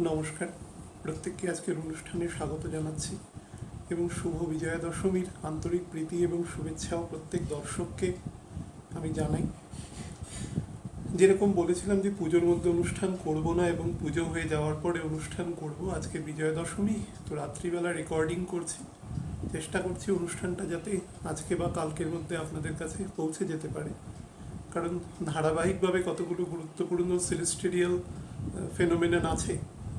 নমস্কার, প্রত্যেককে আজকের অনুষ্ঠানে স্বাগত জানাচ্ছি এবং শুভ বিজয়া দশমীর আন্তরিক প্রীতি এবং শুভেচ্ছাও প্রত্যেক দর্শককে আমি জানাই। যেরকম বলেছিলাম যে পুজোর মধ্যে অনুষ্ঠান করব না এবং পুজো হয়ে যাওয়ার পরে অনুষ্ঠান করব, আজকে বিজয়া দশমী, তো রাত্রিবেলা রেকর্ডিং করছি, চেষ্টা করছি অনুষ্ঠানটা যাতে আজকে বা কালকের মধ্যে আপনাদের কাছে পৌঁছে যেতে পারে। কারণ ধারাবাহিকভাবে কতগুলো গুরুত্বপূর্ণ সেলেস্টেরিয়াল ফেনোমেনন আছে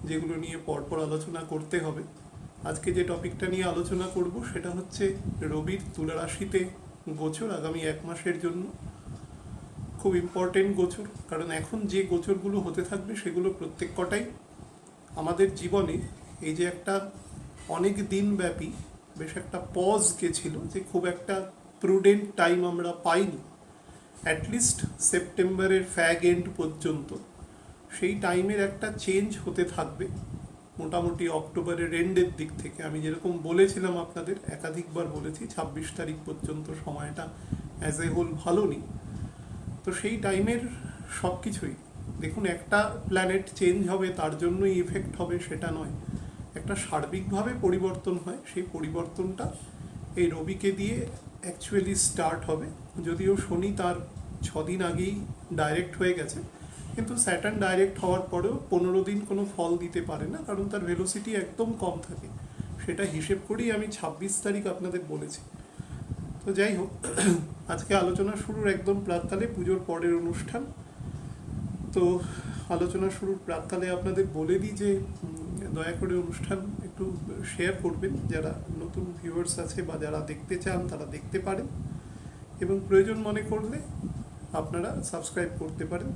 যেগুলো নিয়ে পরপর আলোচনা করতে হবে। আজকে যে টপিকটা নিয়ে আলোচনা করব সেটা হচ্ছে রবির তুলা রাশিতে গোচর আগামী 1 মাসের জন্য। খুব ইম্পর্টেন্ট গোচর, কারণ এখন যে গোচরগুলো হতে থাকবে সেগুলো প্রত্যেক কটাই আমাদের জীবনে এই যে একটা অনেক দিন ব্যাপী বেশ একটা পজ গেছিল, যে খুব একটা প্রুডেন্ট টাইম আমরা পাইনি, অ্যাটলিস্ট সেপ্টেম্বরের ফ্যাগ এন্ড পর্যন্ত সেই টাইমের একটা চেঞ্জ হতে থাকবে। মোটামুটি অক্টোবরের এন্ডের দিক থেকে আমি যেরকম বলেছিলাম আপনাদের, একাধিকবার বলেছি 26 তারিখ পর্যন্ত সময়টা অ্যাজ এ হোল ভালো নেই। তো সেই টাইমের সব কিছুই দেখুন, একটা প্ল্যানেট চেঞ্জ হবে তার জন্যই ইফেক্ট হবে সেটা নয়, একটা সার্বিকভাবে পরিবর্তন হয়। সেই পরিবর্তনটা এই রবিকে দিয়ে অ্যাকচুয়ালি স্টার্ট হবে। যদিও শনি তার 6 দিন আগেই ডাইরেক্ট হয়ে গেছে, কিন্তু স্যাটার্ন ডাইরেক্ট হওয়ার পরেও 15 দিন কোনো ফল দিতে পারে না, কারণ তার ভেলোসিটি একদম কম থাকে। সেটা হিসেব করেই আমি 26 তারিখ আপনাদের বলেছি। তো যাই হোক, আজকে আলোচনা শুরুর একদম প্রাক্কালে পুজোর পরের অনুষ্ঠান। তো আলোচনা শুরুর প্রাক্কালে আপনাদের বলে দিই যে দয়া করে অনুষ্ঠান একটু শেয়ার করবেন, যারা নতুন ভিউয়ার্স আছে বা যারা দেখতে চান তারা দেখতে পারেন, এবং প্রয়োজন মনে করলে আপনারা সাবস্ক্রাইব করতে পারেন।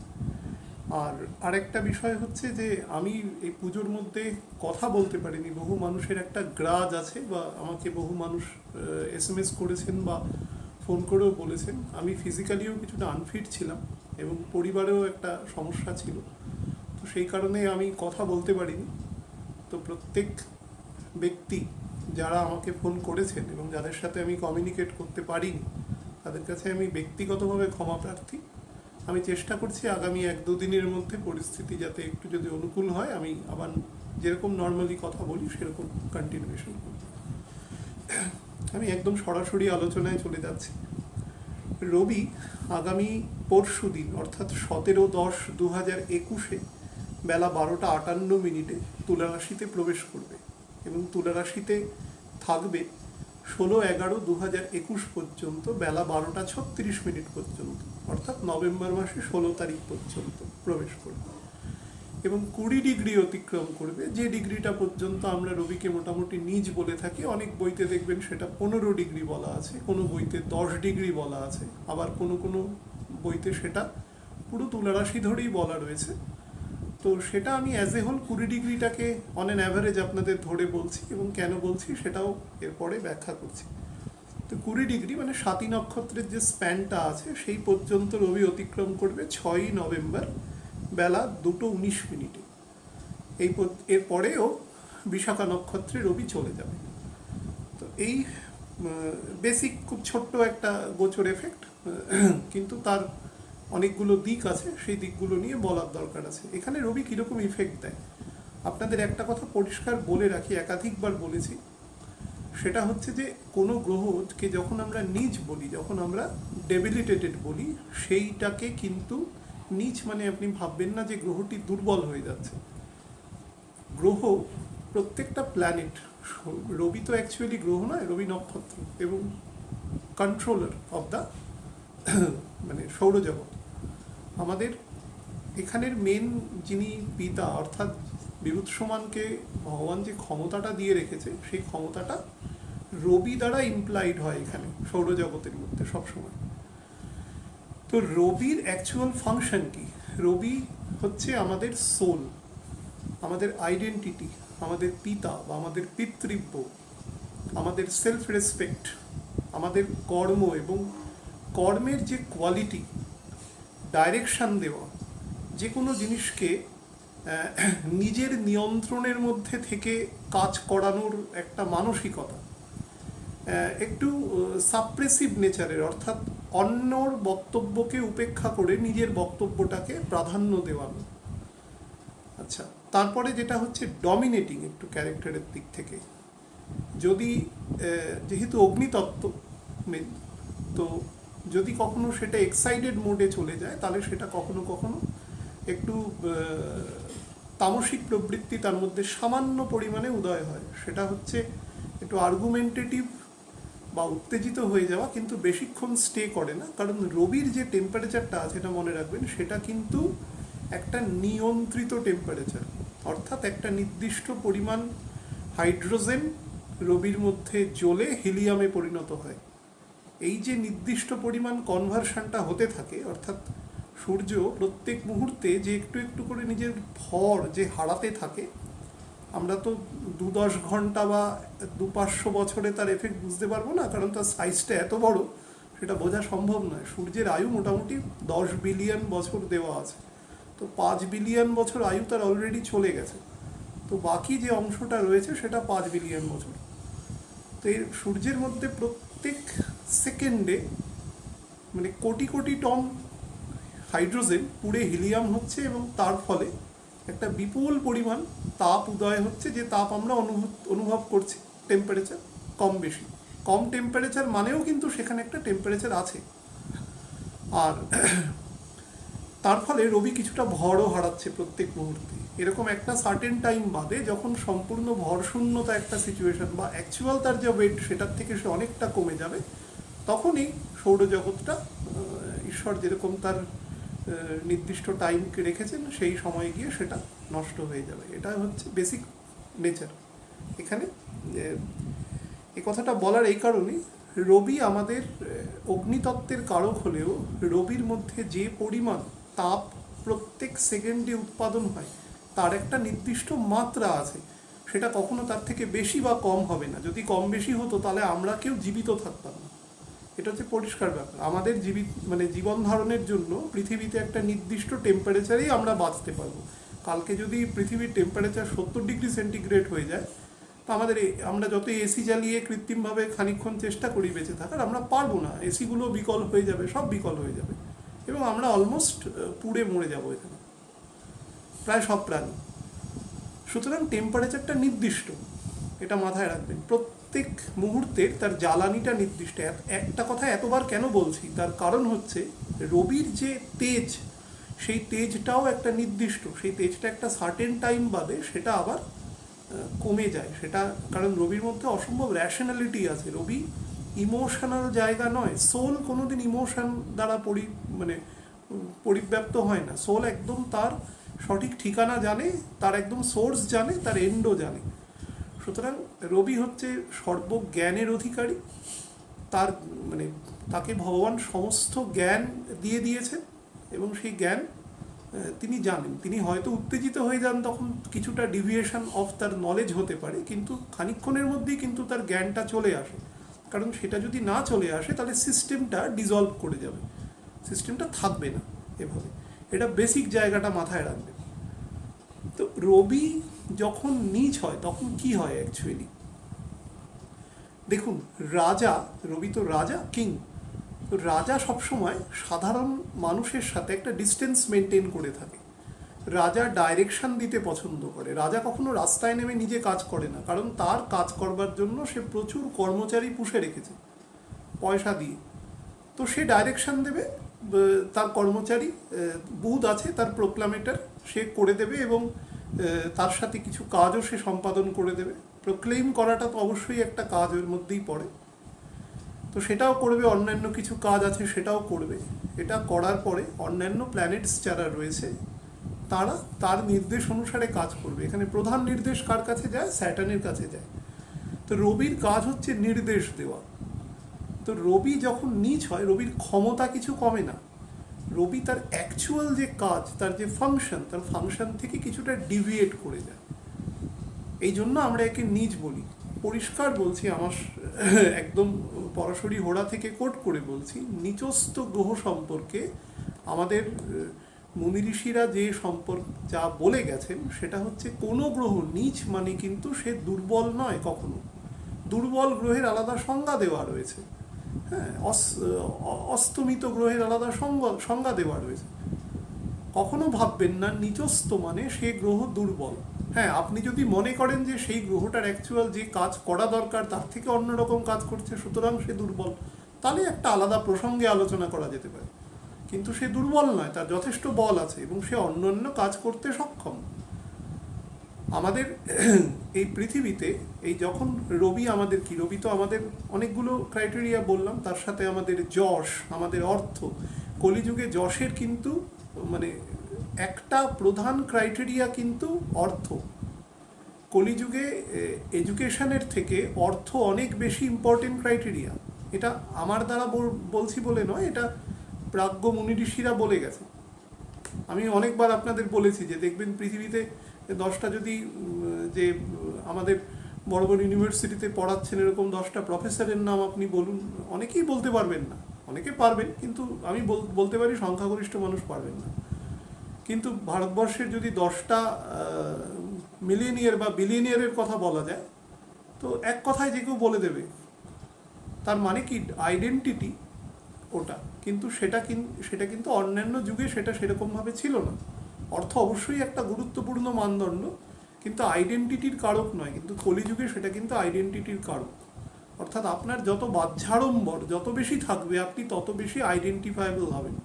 আর আরেকটা বিষয় হচ্ছে যে আমি এই পুজোর মধ্যে কথা বলতে পারিনি, বহু মানুষের একটা গ্রাজ আছে, বা আমাকে বহু মানুষ SMS করেছেন বা ফোন করেও বলেছেন আমি ফিজিক্যালিও কিছুটা আনফিট ছিলাম এবং পরিবারেও একটা সমস্যা ছিল, তো সেই কারণে আমি কথা বলতে পারিনি। তো প্রত্যেক ব্যক্তি যারা আমাকে ফোন করেছেন এবং যাদের সাথে আমি কমিউনিকেট করতে পারিনি তাদের কাছে আমি ব্যক্তিগতভাবে ক্ষমা প্রার্থী। আমি চেষ্টা করছি আগামী 1-2 দিনের মধ্যে পরিস্থিতি যাতে একটু যদি অনুকূল হয় আমি আবার যেরকম নর্মালি কথা বলি সেরকম কন্টিনিউয়েশন করব। আমি একদম সরাসরি আলোচনায় চলে যাচ্ছি। রবি আগামী পরশু দিন অর্থাৎ 17-10-2021 বেলা 12টা 58 তুলা রাশিতে প্রবেশ করবে এবং তুলা রাশিতে থাকবে 16-11-2021 পর্যন্ত বেলা 12টা 36 পর্যন্ত, অর্থাৎ নভেম্বর মাসে 16 তারিখ পর্যন্ত প্রবেশ করবে এবং 20 ডিগ্রি অতিক্রম করবে, যে ডিগ্রিটা পর্যন্ত আমরা রবিকে মোটামুটি নিচ বলে থাকি। অনেক বইতে দেখবেন সেটা 15 ডিগ্রি বলা আছে, কোনো বইতে 10 ডিগ্রি বলা আছে, আবার কোনো কোনো বইতে সেটা পুরো তুলা রাশি ধরেই বলা রয়েছে। তো সেটা আমি অ্যাজ এ হোল 20 ডিগ্রিটাকে অন অ্যান অ্যাভারেজ আপনাদের ধরে বলছি, এবং কেন বলছি সেটাও এরপরে ব্যাখ্যা করছি। তো 20 ডিগ্রি মানে স্বাতী নক্ষত্রের যে স্প্যানটা আছে সেই পর্যন্ত রবি অতিক্রম করবে 6ই নভেম্বর বেলা 2:19। এরপরেও বিশাখা নক্ষত্রে রবি চলে যাবে। তো এই বেসিক খুব ছোট্ট একটা গোচর এফেক্ট, কিন্তু তার অনেকগুলো দিক আছে, সেই দিকগুলো নিয়ে বলার দরকার আছে। এখানে রবি কীরকম ইফেক্ট দেয় আপনাদের একটা কথা পরিষ্কার বলে রাখি, একাধিকবার বলেছি, সেটা হচ্ছে যে কোনো গ্রহকে যখন আমরা নিচ বলি, যখন আমরা ডেবিলিটেটেড বলি, সেইটাকে কিন্তু নিচ মানে আপনি ভাববেন না যে গ্রহটি দুর্বল হয়ে যাচ্ছে। গ্রহ প্রত্যেকটা প্ল্যানেট, রবি তো অ্যাকচুয়ালি গ্রহ নয়, রবি নক্ষত্র এবং কন্ট্রোলার অফ দ্য মানে সৌরজগৎ। আমাদের এখানের মেন যিনি পিতা অর্থাৎ বিরুৎসমানকে ভগবান যে ক্ষমতাটা দিয়ে রেখেছে সেই ক্ষমতাটা রবি দ্বারা ইমপ্লাইড হয় এখানে সৌরজগতের মধ্যে সবসময়। তো রবির অ্যাকচুয়াল ফাংশন কি? রবি হচ্ছে আমাদের সোল, আমাদের আইডেন্টিটি, আমাদের পিতা বা আমাদের পিতৃব্য, আমাদের সেলফ রেসপেক্ট, আমাদের কর্ম এবং কর্মের যে কোয়ালিটি, ডাইরেকশান দেওয়া, যে কোনো জিনিসকে নিজের নিয়ন্ত্রণের মধ্যে থেকে কাজ করানোর একটা মানসিকতা, একটু সাপ্রেসিভ নেচারের, অর্থাৎ অন্যর বক্তব্যকে উপেক্ষা করে নিজের বক্তব্যটাকে প্রাধান্য দেওয়ানো। আচ্ছা, তারপরে যেটা হচ্ছে ডমিনেটিং একটু ক্যারেক্টারের দিক থেকে, যদি যেহেতু অগ্নিতত্ত্ব মেন, তো যদি কখনো সেটা এক্সাইটেড মোডে চলে যায় তাহলে সেটা কখনো কখনো একটু তামসিক প্রবৃত্তি তার মধ্যে সামান্য পরিমাণে উদয় হয়। সেটা হচ্ছে একটু আর্গুমেন্টেটিভ বা উত্তেজিত হয়ে যাওয়া, কিন্তু বেশিক্ষণ স্টে করে না। কারণ রবির যে টেম্পারেচারটা আছে, এটা মনে রাখবেন, সেটা কিন্তু একটা নিয়ন্ত্রিত টেম্পারেচার, অর্থাৎ একটা নির্দিষ্ট পরিমাণ হাইড্রোজেন রবির মধ্যে জ্বলে হিলিয়ামে পরিণত হয়। এই যে নির্দিষ্ট পরিমাণ কনভার্সনটা হতে থাকে, অর্থাৎ সূর্য প্রত্যেক মুহূর্তে যে একটু একটু করে নিজের ভর যে হারাতে থাকে, আমরা তো 2-10 ঘন্টা বা 200-500 বছরে তার এফেক্ট বুঝতে পারবো না, কারণ তার সাইজটা এত বড়, সেটা বোঝা সম্ভব নয়। সূর্যের আয়ু মোটামুটি 10 বিলিয়ন বছর দেওয়া আছে, তো 5 বিলিয়ন বছর আয়ু তার অলরেডি চলে গেছে, তো বাকি যে অংশটা রয়েছে সেটা 5 বিলিয়ন বছর। তো এই সূর্যের মধ্যে প্রত্যেক সেকেন্ডে মানে কোটি কোটি টন হাইড্রোজেন পুড়ে হিলিয়াম হচ্ছে, এবং তার ফলে একটা বিপুল পরিমাণ তাপ উদয় হচ্ছে, যে তাপ আমরা অনুভব করছি। টেম্পারেচার কম বেশি, কম টেম্পারেচার মানেও কিন্তু সেখানে একটা টেম্পারেচার আছে। আর তার ফলে রবি কিছুটা ভরও হারাচ্ছে প্রত্যেক মুহূর্তে। এরকম একটা সার্টেন টাইম বাদে, যখন সম্পূর্ণ ভরশূন্যতা একটা সিচুয়েশন বা অ্যাকচুয়াল তার যে ওয়েট সেটার থেকে সে অনেকটা কমে যাবে, তখনই সৌরজগৎটা ঈশ্বর যেরকম তার নির্দিষ্ট টাইমকে রেখেছেন, সেই সময়ে গিয়ে সেটা নষ্ট হয়ে যাবে। এটা হচ্ছে বেসিক নেচার। এখানে এই কথাটা বলার এই কারণেই, রবি আমাদের অগ্নিতত্ত্বের কারক হলেও রবির মধ্যে যে পরিমাণ তাপ প্রত্যেক সেকেন্ডে উৎপাদন হয় তার একটা নির্দিষ্ট মাত্রা আছে, সেটা কখনো তার থেকে বেশি বা কম হবে না। যদি কম বেশি হতো তাহলে আমরা কেউ জীবিত থাকতাম না। এটা হচ্ছে পরিষ্কার ব্যাপার। আমাদের জীবন ধারণের জন্য পৃথিবীতে একটা নির্দিষ্ট টেম্পারেচারেই আমরা বাঁচতে পারবো। কালকে যদি পৃথিবীর টেম্পারেচার 70 ডিগ্রি সেন্টিগ্রেড হয়ে যায়, তো আমরা যত এসি জ্বালিয়ে কৃত্রিমভাবে খানিকক্ষণ চেষ্টা করি বেঁচে থাকার, আমরা পারবো না। এসিগুলো বিকল হয়ে যাবে, সব বিকল হয়ে যাবে, এবং আমরা অলমোস্ট পুড়ে মরে যাবো এখানে, প্রায় সব প্রাণী। সুতরাং টেম্পারেচারটা নির্দিষ্ট, এটা মাথায় রাখবেন। প্রত্যেক মুহূর্তের তার জ্বালানিটা নির্দিষ্ট। একটা কথা এতবার কেন বলছি, তার কারণ হচ্ছে রবির যে তেজ, সেই তেজটাও একটা নির্দিষ্ট, সেই তেজটা একটা সার্টেন টাইম বাদে সেটা আবার কমে যায়। সেটা কারণ রবির মধ্যে অসম্ভব র্যাশনালিটি আছে। রবি ইমোশনাল জায়গা নয়। সোল কোনোদিন ইমোশন দ্বারা পরিব্যাপ্ত হয় না। সোল একদম তার সঠিক ঠিকানা জানে, তার একদম সোর্স জানে, তার এন্ডও জানে। সুতরাং রবি হচ্ছে সর্বজ্ঞানের অধিকারী। তাকে ভগবান সমস্ত জ্ঞান দিয়ে দিয়েছেন, এবং সেই জ্ঞান তিনি জানেন। তিনি হয়তো উত্তেজিত হয়ে যান, তখন কিছুটা ডিভিয়েশন অফ তার নলেজ হতে পারে, কিন্তু খানিকক্ষণের মধ্যেই কিন্তু তার জ্ঞানটা চলে আসে। কারণ সেটা যদি না চলে আসে তাহলে সিস্টেমটা ডিজলভ করে যাবে, সিস্টেমটা থাকবে না এভাবে। এটা বেসিক জায়গাটা মাথায় রাখবেন। তো রবি যখন নীচ হয় তখন কি হয় অ্যাকচুয়ালি? দেখুন, রবি তো রাজা, কিং। তো রাজা সবসময় সাধারণ মানুষের সাথে একটা ডিস্টেন্স মেনটেন করে থাকে। রাজা ডাইরেকশন দিতে পছন্দ করে। রাজা কখনো রাস্তায় নেমে নিজে কাজ করে না, কারণ তার কাজ করবার জন্য সে প্রচুর কর্মচারী পুষে রেখেছে পয়সা দিয়ে। তো সে ডাইরেকশন দেবে, তার কর্মচারী বুধ আছে, তার প্রোক্লামেটার, সে করে দেবে, এবং তার সাথে কিছু কাজও সে সম্পাদন করে দেবে। প্রোক্লেম করাটা তো অবশ্যই একটা কাজের মধ্যেই পড়ে, তো সেটাও করবে। অন্যান্য কিছু কাজ আছে সেটাও করবে। এটা করার পরে অন্যান্য প্ল্যানেটস যারা রয়েছে তারা তার নির্দেশ অনুসারে কাজ করবে। এখানে প্রধান নির্দেশ কার কাছে যায়? স্যাটার্নের কাছে যায়। তো রবির কাজ হচ্ছে নির্দেশ দেওয়া। তো রবি যখন নীচ হয়, রবির ক্ষমতা কিছু কমে না। রবি তার অ্যাকচুয়াল যে কাজ, তার যে ফাংশন, তার ফাংশন থেকে কিছুটা ডিভিয়েট করে যায়। এই জন্য আমরা একে নীচ বলি। পরিষ্কার বলছি, আমার একদম পরাশরী হোড়া থেকে কোট করে বলছি, নিচস্থ গ্রহ সম্পর্কে আমাদের মুনি ঋষিরা যা বলে গেছেন, সেটা হচ্ছে কোনো গ্রহ নীচ মানে কিন্তু সে দুর্বল নয় কখনো। দুর্বল গ্রহের আলাদা সংজ্ঞা দেওয়া রয়েছে, হ্যাঁ, অস্তমিত গ্রহের আলাদা সংজ্ঞা দেওয়া রয়েছে। কখনো ভাববেন না নিচস্থ মানে সে গ্রহ দুর্বল। হ্যাঁ, আপনি যদি মনে করেন যে সেই গ্রহটার অ্যাকচুয়াল যে কাজ করা দরকার তার থেকে অন্যরকম কাজ করছে সুতরাং সে দুর্বল, তাহলে একটা আলাদা প্রসঙ্গে আলোচনা করা যেতে পারে। কিন্তু সে দুর্বল নয়, তার যথেষ্ট বল আছে এবং সে অন্যান্য কাজ করতে সক্ষম। আমাদের এই পৃথিবীতে এই যখন রবি আমাদের কি, রবি তো আমাদের অনেকগুলো ক্রাইটেরিয়া বললাম, তার সাথে আমাদের যশ, আমাদের অর্থ। কলিযুগে যশের কিন্তু মানে একটা প্রধান ক্রাইটেরিয়া কিন্তু অর্থ। কলিযুগে এডুকেশনের থেকে অর্থ অনেক বেশি ইম্পর্টেন্ট ক্রাইটেরিয়া। এটা আমার দ্বারা বলছি বলে নয়, এটা প্রাজ্ঞ মুনি ঋষিরা বলে গেছে। আমি অনেকবার আপনাদের বলেছি যে দেখবেন পৃথিবীতে 10টা যদি যে আমাদের বড় বড় ইউনিভার্সিটিতে পড়াচ্ছেন এরকম 10টা প্রফেসরের নাম আপনি বলুন, অনেকেই বলতে পারবেন না, অনেকে পারবেন কিন্তু আমি বলতে পারি সংখ্যাগরিষ্ঠ মানুষ পারবেন না। কিন্তু ভারতবর্ষের যদি 10টা মিলিয়নিয়ার বা বিলিয়নিয়ারের কথা বলা যায় তো এক কথায় যে কেউ বলে দেবে। তার মানে কি আইডেন্টিটি ওটা, কিন্তু সেটা কিন্তু অন্যান্য যুগে সেটা সেরকমভাবে ছিল না। অর্থ অবশ্যই একটা গুরুত্বপূর্ণ মানদণ্ড, কিন্তু আইডেন্টিটির কারক নয়। কিন্তু কলিযুগে সেটা কিন্তু আইডেন্টিটির কারক। অর্থাৎ আপনার যত বাহ্যাড়ম্বর যত বেশি থাকবে আপনি তত বেশি আইডেন্টিফায়েবল হবেন।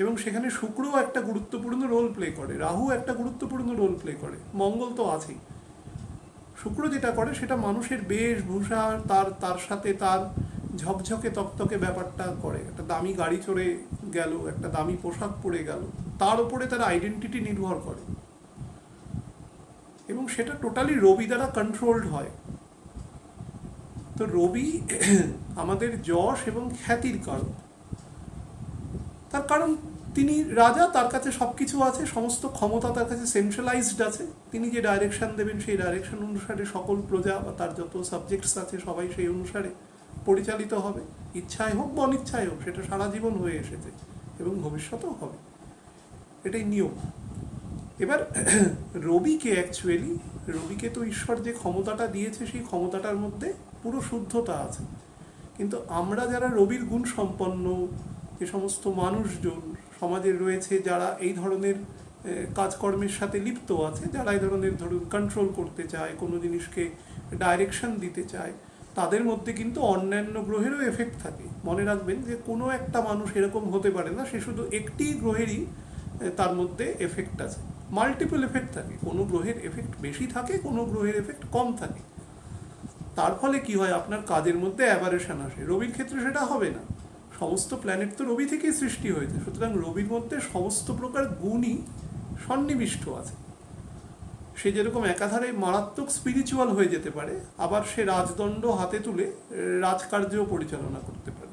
এবং সেখানে শুক্রও একটা গুরুত্বপূর্ণ রোল প্লে করে, রাহু একটা গুরুত্বপূর্ণ রোল প্লে করে, মঙ্গল তো আছেই। শুক্র যেটা করে সেটা মানুষের বেশভূষা, তার সাথে তার ঝকঝকে তকতকে ব্যাপারটা করে। একটা দামি গাড়ি চড়ে গেল, একটা দামি পোশাক পরে গেল, তার উপরে তার আইডেন্টিটি নির্ভর করে এবং সেটা টোটালি রবি দ্বারা কন্ট্রোলড হয়। তো রবি আমাদের যশ এবং খ্যাতির কারণ। তার কারণ তিনি রাজা, তার কাছে সব কিছু আছে, সমস্ত ক্ষমতা তার কাছে সেন্ট্রালাইজড আছে। তিনি যে ডাইরেকশন দেবেন সেই ডাইরেকশন অনুসারে সকল প্রজা বা তার যত সাবজেক্টস আছে সবাই সেই অনুসারে পরিচালিত হবে, ইচ্ছায় হোক বা অনিচ্ছায় হোক। সেটা সারা জীবন হয়ে এসেছে এবং ভবিষ্যতেও হবে, এটাই নিয়ম। এবার রবিকে তো ঈশ্বর যে ক্ষমতাটা দিয়েছে সেই ক্ষমতাটার মধ্যে পুরো শুদ্ধতা আছে। কিন্তু আমরা যারা রবির গুণ সম্পন্ন যে সমস্ত মানুষজন সমাজে রয়েছে, যারা এই ধরনের কাজকর্মের সাথে লিপ্ত আছে, যারা এই ধরনের ধরুন কন্ট্রোল করতে চায়, কোনো জিনিসকে ডাইরেকশন দিতে চায়, তাদের মধ্যে কিন্তু অন্যান্য গ্রহেরও এফেক্ট থাকে। মনে রাখবেন যে কোনো একটা মানুষ এরকম হতে পারে না সে শুধু একটি গ্রহেরই তার মধ্যে এফেক্ট আছে, মাল্টিপল এফেক্ট থাকে। কোনো গ্রহের এফেক্ট বেশি থাকে, কোনো গ্রহের এফেক্ট কম থাকে। তার ফলে কি হয়, আপনার কাজের মধ্যে অ্যাভারেশন আসে। রবির ক্ষেত্রে সেটা হবে না, সমস্ত প্ল্যানেট তো রবি থেকেই সৃষ্টি হয়েছে, সুতরাং রবির মধ্যে সমস্ত প্রকার গুণই সন্নিবিষ্ট আছে। সে যেরকম একাধারে মারাত্মক স্পিরিচুয়াল হয়ে যেতে পারে, আবার সে রাজদণ্ড হাতে তুলে রাজকার্যও পরিচালনা করতে পারে।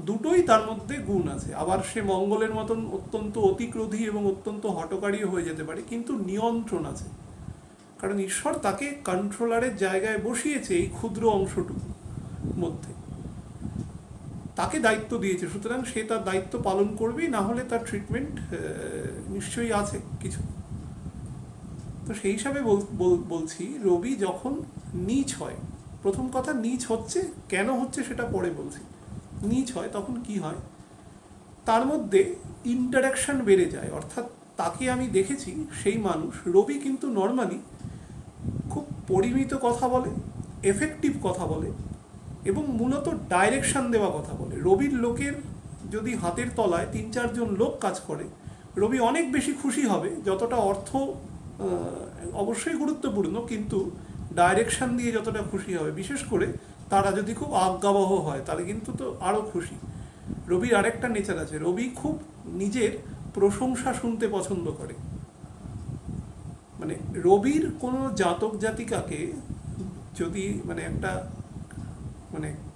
দুটোই তার মধ্যে গুণ আছে। আবার সে মঙ্গলের মতন অত্যন্ত অতিক্রোধী এবং অত্যন্ত হটকারীও হয়ে যেতে পারে, কিন্তু নিয়ন্ত্রণ আছে। কারণ ঈশ্বর তাকে কন্ট্রোলারের জায়গায় বসিয়েছে এই ক্ষুদ্র অংশটুকু মধ্যে, তাকে দায়িত্ব দিয়েছে, সুতরাং সে তার দায়িত্ব পালন করবেই, না হলে তার ট্রিটমেন্ট নিশ্চয়ই আছে কিছু। তো সেই হিসাবে বলছি রবি যখন নীচ হয়, প্রথম কথা নীচ হচ্ছে, কেন হচ্ছে সেটা পরে বলছি। নীচ হয় তখন কি হয়, তার মধ্যে ইন্টারাকশন বেড়ে যায়। অর্থাৎ তাকে আমি দেখেছি, সেই মানুষ রবি কিন্তু নর্মালি খুব পরিমিত কথা বলে, এফেক্টিভ কথা বলে এবং মূলত ডাইরেকশন দেওয়া কথা বলে। রবির লোকের যদি হাতের তলায় 3-4 জন লোক কাজ করে, রবি অনেক বেশি খুশি হবে। যতটা অর্থ অবশ্যই গুরুত্বপূর্ণ, কিন্তু ডাইরেকশন দিয়ে যতটা খুশি হবে, বিশেষ করে তারা যদি খুব আজ্ঞাবহ হয় তাহলে কিন্তু তো আরও খুশি। রবির আরেকটা নেচার আছে, রবি খুব নিজের প্রশংসা শুনতে পছন্দ করে। মানে রবির কোনো জাতক জাতিকাকে যদি একটা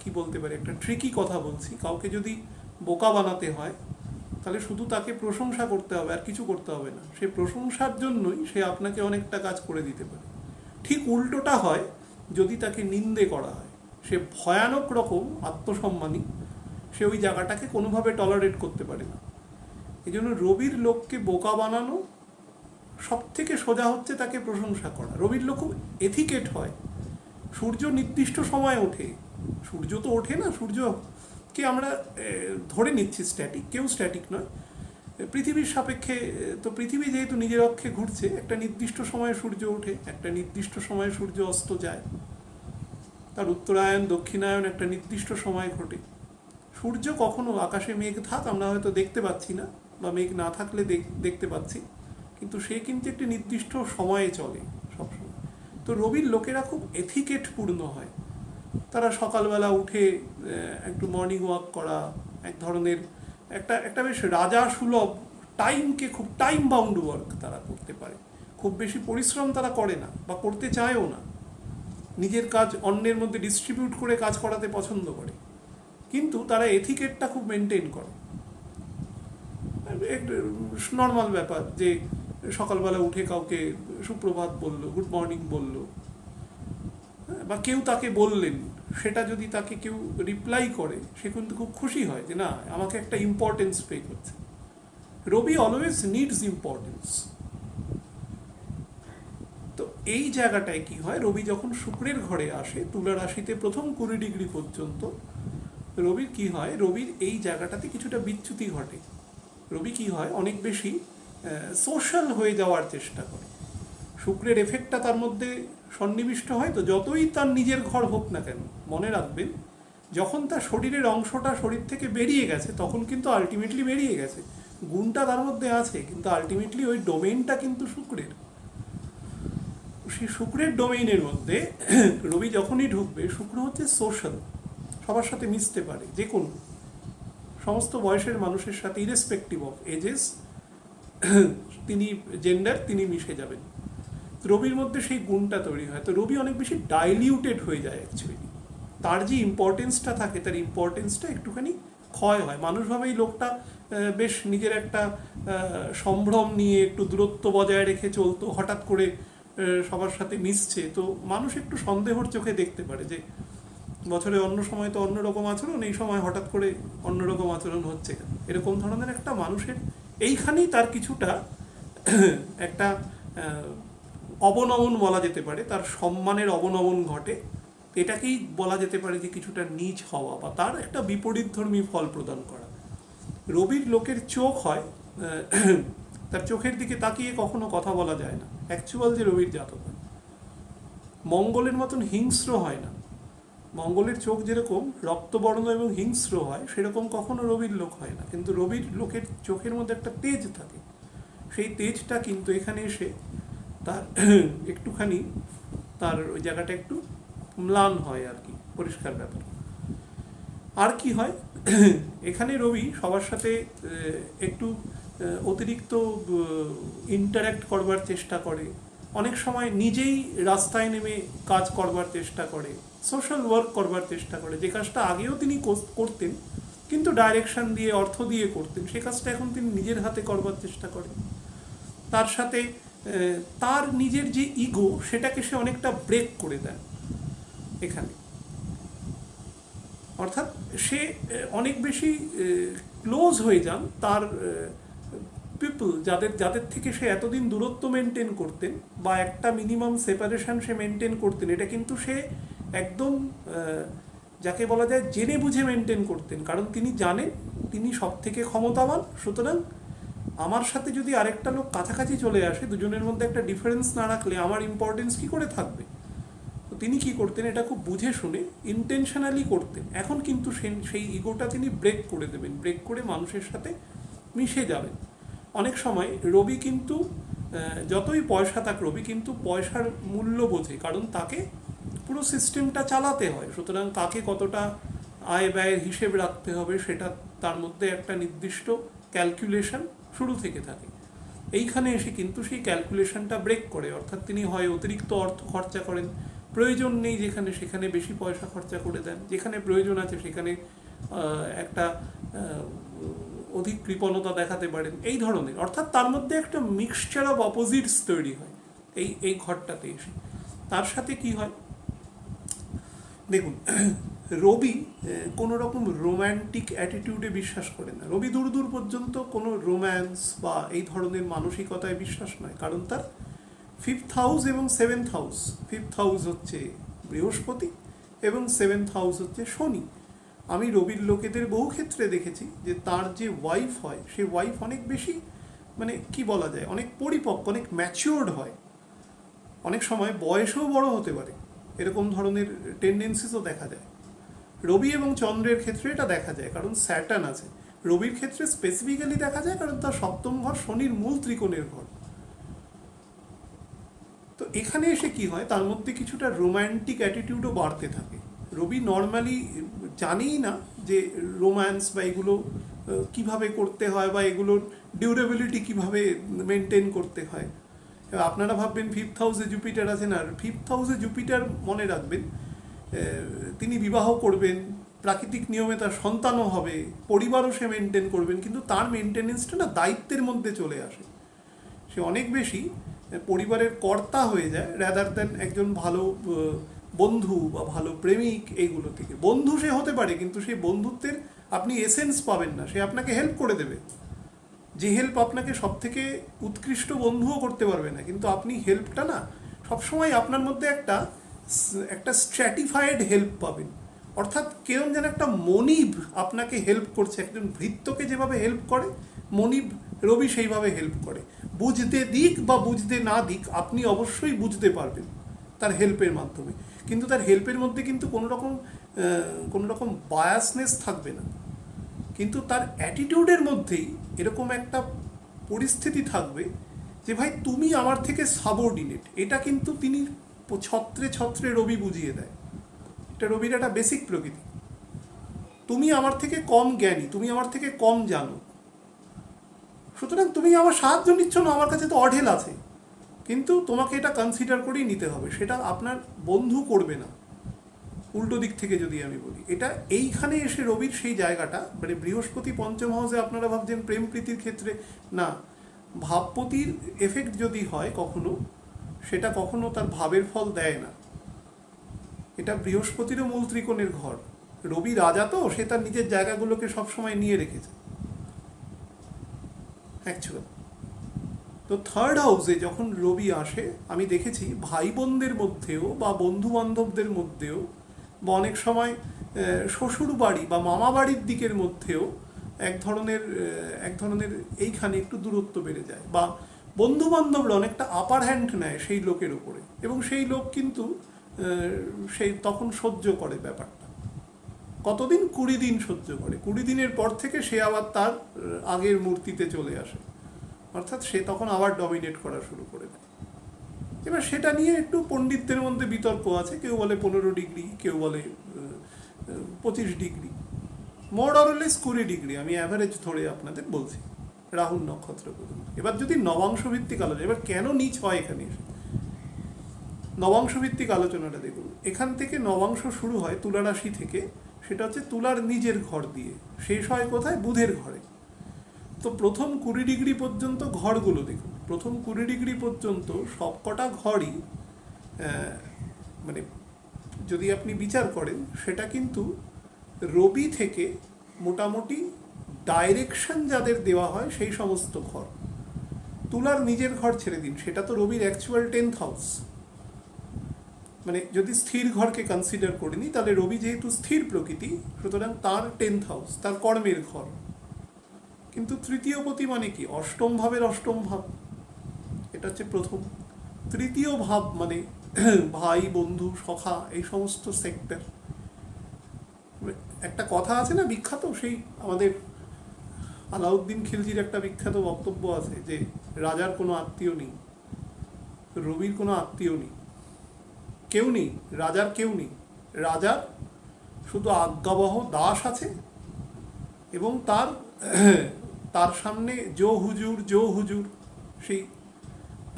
কি বলতে পারি, একটা ট্রিকি কথা বলছি, কাউকে যদি বোকা বানাতে হয় তাহলে শুধু তাকে প্রশংসা করতে হবে, আর কিছু করতে হবে না। সে প্রশংসার জন্যই সে আপনাকে অনেকটা কাজ করে দিতে পারে। ঠিক উল্টোটা হয় যদি তাকে নিন্দে করা হয়, সে ভয়ানক রকম আত্মসম্মানী, সে ওই জায়গাটাকে কোনোভাবে টলারেট করতে পারে না। এই জন্য রবির লোককে বোকা বানানো সব থেকে সোজা হচ্ছে তাকে প্রশংসা করা। রবির লোক খুব এথিকেট হয়। সূর্য নির্দিষ্ট সময় ওঠে, সূর্য তো ওঠে না, সূর্যকে আমরা ধরে নিচ্ছি স্ট্যাটিক, কেউ স্ট্যাটিক নয়। পৃথিবীর সাপেক্ষে, তো পৃথিবী যেহেতু নিজের অক্ষে ঘুরছে, একটা নির্দিষ্ট সময়ে সূর্য ওঠে, একটা নির্দিষ্ট সময়ে সূর্য অস্ত যায়, তার উত্তরায়ণ দক্ষিণায়ন একটা নির্দিষ্ট সময় ঘটে। সূর্য কখনো আকাশে মেঘ থাক আমরা হয়তো দেখতে পাচ্ছি না, বা মেঘ না থাকলে দেখতে পাচ্ছি, কিন্তু সে কিন্তু একটি নির্দিষ্ট সময়ে চলে সবসময়। তো রবির লোকেরা খুব এথিকেট পূর্ণ হয়। তারা সকালবেলা উঠে একটু মর্নিং ওয়াক করা, এক ধরনের একটা একটা বেশ রাজা সুলভ, টাইমকে খুব টাইম বাউন্ড ওয়ার্ক তারা করতে পারে। খুব বেশি পরিশ্রম তারা করে না বা করতে চায়ও না। নিজের কাজ অন্যের মধ্যে ডিস্ট্রিবিউট করে কাজ করাতে পছন্দ করে, কিন্তু তারা এথিকেটটা খুব মেনটেন করে। নর্মাল ব্যাপার যে সকালবেলা উঠে কাউকে সুপ্রভাত বলল, গুড মর্নিং বলল, বা কেউ তাকে বললেন, সেটা যদি তাকে কেউ রিপ্লাই করে, সে কিন্তু খুব খুশি হয় যে না, আমাকে একটা ইম্পর্টেন্স পে করছে। রবি অলওয়েজ নিডস ইম্পর্টেন্স। তো এই জায়গাটায় কি হয়, রবি যখন শুক্রের ঘরে আসে, তুলা রাশিতে প্রথম 20 ডিগ্রি পর্যন্ত রবির কি হয়, রবির এই জায়গাটাতে কিছুটা বিচ্যুতি ঘটে। রবি কি হয়, অনেক বেশি সোশ্যাল হয়ে যাওয়ার চেষ্টা করে। শুক্রের এফেক্টটা তার মধ্যে সন্নিবিষ্ট হয়। তো যতই তার নিজের ঘর হোক না কেন, মনে রাখবেন, যখন তার শরীরের অংশটা শরীর থেকে বেরিয়ে গেছে, তখন কিন্তু আলটিমেটলি বেরিয়ে গেছে, গুণটা তার মধ্যে আছে, কিন্তু আলটিমেটলি ওই ডোমেইনটা কিন্তু শুক্রের। সেই শুক্রের ডোমেইনের মধ্যে রবি যখনই ঢুকবে, শুক্র হচ্ছে সোশ্যাল, সবার সাথে মিশতে পারে, যে কোনো সমস্ত বয়সের মানুষের সাথে, ইরেসপেক্টিভ অফ এজেস, তিনি জেন্ডার, তিনি মিশে যাবেন। রবির মধ্যে সেই গুণটা তৈরি হয়। তো রবি অনেক বেশি ডাইলিউটেড হয়ে যায় অ্যাকচুয়ালি। তার যে ইম্পর্টেন্সটা থাকে, তার ইম্পর্টেন্সটা একটুখানি ক্ষয় হয়। মানুষ ভাবে এই লোকটা বেশ নিজের একটা সম্ভ্রম নিয়ে একটু দূরত্ব বজায় রেখে চলতো, হঠাৎ করে সবার সাথে মিশছে, তো মানুষ একটু সন্দেহর চোখে দেখতে পারে যে বছরে অন্য সময় তো অন্যরকম আচরণ, এই সময় হঠাৎ করে অন্যরকম আচরণ হচ্ছে, এরকম ধরনের একটা মানুষের এইখানেই তার কিছুটা একটা অবনমন বলা যেতে পারে, তার সম্মানের অবনমন ঘটে। এটাকেই বলা যেতে পারে যে কিছুটা নীচ হওয়া, বা তার একটা বিপরীতধর্মী ফল প্রদান করা। রবির লোকের চোখ হয়, তার চোখের দিকে তাকিয়ে কখনো কথা বলা যায় না, অ্যাকচুয়াল যে রবির জাতক হয়। মঙ্গলের মতন হিংস্র হয় না। মঙ্গলের চোখ যেরকম রক্তবর্ণ এবং হিংস্র হয়, সেরকম কখনো রবির লোক হয় না। কিন্তু রবির লোকের চোখের মধ্যে একটা তেজ থাকে, সেই তেজটা কিন্তু এখানে এসে তার একটুখানি, তার ওই জায়গাটা একটু ম্লান হয় আর কি, পরিষ্কার ব্যাপার। আর কি হয়, এখানে রবি সবার সাথে একটু অতিরিক্ত ইন্টারাক্ট করবার চেষ্টা করে, অনেক সময় নিজেই রাস্তায় নেমে কাজ করবার চেষ্টা করে, সোশ্যাল ওয়ার্ক করবার চেষ্টা করে। যে কাজটা আগেও তিনি করতেন, কিন্তু ডাইরেকশন দিয়ে, অর্থ দিয়ে করতেন, সে কাজটা এখন তিনি নিজের হাতে করবার চেষ্টা করেন। তার সাথে তার নিজের যে ইগো, সেটাকে সে অনেকটা ব্রেক করে দেয় এখানে। অর্থাৎ সে অনেক বেশি ক্লোজ হয়ে যান তার পিপল, যাদের থেকে সে এতদিন দূরত্ব মেনটেন করতেন, বা একটা মিনিমাম সেপারেশন সে মেনটেন করতেন, এটা কিন্তু সে একদম যাকে বলা যায় জেনে বুঝে মেনটেন করতেন। কারণ তিনি জানেন তিনি সব থেকে ক্ষমতাবান, সুতরাং আমার সাথে যদি আরেকটা লোক কাছাকাছি চলে আসে, দুজনের মধ্যে একটা ডিফারেন্স না রাখলে আমার ইম্পর্টেন্স কি করে থাকবে। তো তিনি কি করতেন, এটা খুব বুঝে শুনে ইন্টেনশনালি করতেন। এখন কিন্তু সেই ইগোটা তিনি ব্রেক করে দেবেন, ব্রেক করে মানুষের সাথে মিশে যাবেন। অনেক সময় রবি কিন্তু যতই পয়সা থাক, রবি কিন্তু পয়সার মূল্য বোঝে, কারণ তাকে পুরো সিস্টেমটা চালাতে হয়। সুতরাং তাকে কতটা আয় ব্যয়ের হিসেব রাখতে হবে, সেটা তার মধ্যে একটা নির্দিষ্ট ক্যালকুলেশন শুরু থেকে থাকে। এইখানে এসে কিন্তু সেই ক্যালকুলেশনটা ব্রেক করে, অর্থাৎ তিনি হয় অতিরিক্ত অর্থ খরচা করেন, প্রয়োজন নেই যেখানে সেখানে বেশি পয়সা খরচা করে দেন, যেখানে প্রয়োজন আছে সেখানে একটা অধিক কৃপণতা দেখাতে পারেন, এই ধরনের। অর্থাৎ তার মধ্যে একটা মিক্সচার অফ অপোজিটস তৈরি হয় এই ঘরটাতে এসে। তার সাথে কি হয় দেখুন, রবি কোনো রকম রোম্যান্টিক অ্যাটিটিউডে বিশ্বাস করে না। রবি দূর দূর পর্যন্ত কোনো রোম্যান্স বা এই ধরনের মানসিকতায় বিশ্বাস নয়, কারণ তার 5th হাউস এবং 7th হাউস, 5th হাউস হচ্ছে বৃহস্পতি এবং 7th হাউস হচ্ছে শনি। আমি রবির লোকেদের বহু ক্ষেত্রে দেখেছি যে তার যে ওয়াইফ হয় সেই ওয়াইফ অনেক বেশি মানে কি বলা যায় অনেক পরিপক্ক, অনেক ম্যাচিওর্ড হয়, অনেক সময় বয়সেও বড় হতে পারে, এরকম ধরনের টেন্ডেন্সিসও দেখা যায়। রবি এবং চন্দ্রের ক্ষেত্রে এটা দেখা যায় কারণ স্যাটার্ন আছে। রবির ক্ষেত্রে স্পেসিফিক্যালি দেখা যায় কারণ তার সপ্তম ঘর শনির মূল ত্রিকোণের ঘর। তো এখানে এসে কি হয়, তার মধ্যে কিছুটা রোম্যান্টিক অ্যাটিটিউডও বাড়তে থাকে। রবি নর্মালি জানেই না যে রোম্যান্স বা এগুলো কিভাবে করতে হয় বা এগুলোর ডিউরেবিলিটি কিভাবে মেনটেন করতে হয়। আপনারা ভাববেন ফিফথ হাউসে জুপিটার আছেন, আর ফিফথ হাউসে জুপিটার মনে রাখবেন তিনি বিবাহ করবেন, প্রাকৃতিক নিয়মে তার সন্তানও হবে, পরিবারও সে মেনটেন করবেন, কিন্তু তার মেনটেনেন্সটা না দায়িত্বের মধ্যে চলে আসে। সে অনেক বেশি পরিবারের কর্তা হয়ে যায় রাদার দেন একজন ভালো বন্ধু বা ভালো প্রেমিক। এইগুলো থেকে বন্ধু সে হতে পারে কিন্তু সেই বন্ধুত্বের আপনি এসেন্স পাবেন না। সে আপনাকে হেল্প করে দেবে, যে হেল্প আপনাকে সব থেকে উৎকৃষ্ট বন্ধুও করতে পারবে না, কিন্তু আপনি হেল্পটা না সবসময় আপনার মধ্যে একটা একটা স্ট্র্যাটিফাইড হেল্প পাবেন। অর্থাৎ কেরম যেন একটা মনিব আপনাকে হেল্প করছে, একজন ভৃত্যকে যেভাবে হেল্প করে মনিব রবি সেইভাবে হেল্প করে। বুঝতে দিক বা বুঝতে না দিক আপনি অবশ্যই বুঝতে পারবেন তার হেল্পের মাধ্যমে, কিন্তু তার হেল্পের মধ্যে কিন্তু কোনো রকম বায়াসনেস থাকবে না, কিন্তু তার অ্যাটিটিউডের মধ্যেই এরকম একটা পরিস্থিতি থাকবে যে ভাই তুমি আমার থেকে সাবঅর্ডিনেট। এটা কিন্তু তিনি ছত্রে ছত্রে রবি বুঝিয়ে দেয়। এটা রবির একটা বেসিক প্রকৃতি। তুমি আমার থেকে কম জ্ঞানী, তুমি আমার থেকে কম জানো, সুতরাং তুমি আমার সাহায্য নিচ্ছ না, আমার কাছে তো অঢেল আছে, কিন্তু তোমাকে এটা কনসিডার করেই নিতে হবে। সেটা আপনার বন্ধু করবে না। উল্টো দিক থেকে যদি আমি বলি, এটা এইখানে এসে রবির সেই জায়গাটা, মানে বৃহস্পতি পঞ্চম হাউসে আপনারা ভাবছেন প্রেম প্রীতির ক্ষেত্রে, না, ভাবপতির এফেক্ট যদি হয় কখনো, সেটা কখনো তার ভাবের ফল দেয় না। এটা বৃহস্পতিরও মূল ত্রিকোণের ঘর। রবি রাজা তো, সে তার নিজের জায়গাগুলোকে সবসময় নিয়ে রেখেছে অ্যাকচুয়াল। তো থার্ড হাউসে যখন রবি আসে, আমি দেখেছি ভাই বোনদের মধ্যেও বা বন্ধু বান্ধবদের মধ্যেও বা অনেক সময় শ্বশুর বাড়ি বা মামা বাড়ির দিকের মধ্যেও এক ধরনের এইখানে একটু দূরত্ব বেড়ে যায়, বা বন্ধু বান্ধবরা অনেকটা আপার হ্যান্ড নেয় সেই লোকের ওপরে, এবং সেই লোক কিন্তু সেই তখন সহ্য করে ব্যাপারটা। কতদিন? 20 দিন সহ্য করে। 20 দিনের পর থেকে সে আবার তার আগের মূর্তিতে চলে আসে, অর্থাৎ সে তখন আবার ডমিনেট করা শুরু করে দেয়। এবার সেটা নিয়ে একটু পণ্ডিতদের মধ্যে বিতর্ক আছে, কেউ বলে 15 ডিগ্রি, কেউ বলে 25 degree, more or less 20 degree, আমি অ্যাভারেজ ধরে আপনাদের বলছি রাহুল নক্ষত্র পর্যন্ত। এবার যদি নবাংশ ভিত্তিক আলোচনা, এবার কেন নিচ হয় এখানে এসে নবাংশ ভিত্তিক আলোচনাটা দেখুন। এখান থেকে নবাংশ শুরু হয় তুলা রাশি থেকে, সেটা হচ্ছে তুলার নিজের ঘর দিয়ে, শেষ হয় কোথায়? বুধের ঘরে। তো প্রথম 20 ডিগ্রি পর্যন্ত ঘরগুলো দেখুন, প্রথম 20 ডিগ্রি পর্যন্ত সবকটা ঘরই মানে যদি আপনি বিচার করেন, সেটা কিন্তু রবি থেকে মোটামুটি ডাইরেকশন যাদের দেওয়া হয় সেই সমস্ত ঘর। তুলার নিজের ঘর ছেড়ে দিন, সেটা তো রবির অ্যাকচুয়াল 10th হাউস, মানে যদি স্থির ঘরকে কনসিডার করে নিই, তাহলে রবি যেহেতু স্থির প্রকৃতি, সুতরাং তার 10th হাউস, তার কর্মের ঘর। কিন্তু তৃতীয় পতি মানে কি? অষ্টম ভাবের অষ্টম ভাব, এটা হচ্ছে প্রথম। তৃতীয় ভাব মানে ভাই, বন্ধু, সখা, এই সমস্ত সেক্টর। একটা কথা আছে না বিখ্যাত, সেই আমাদের আলাউদ্দিন খিলজির একটা বিখ্যাত বক্তব্য আছে যে রাজার কোনো আত্মীয় নেই, রবির কোনো আত্মীয় নেই, কেউ নেই, রাজার কেউ নেই। রাজার শুধু আজ্ঞাবহ দাস আছে, এবং তার সামনে জো হুজুর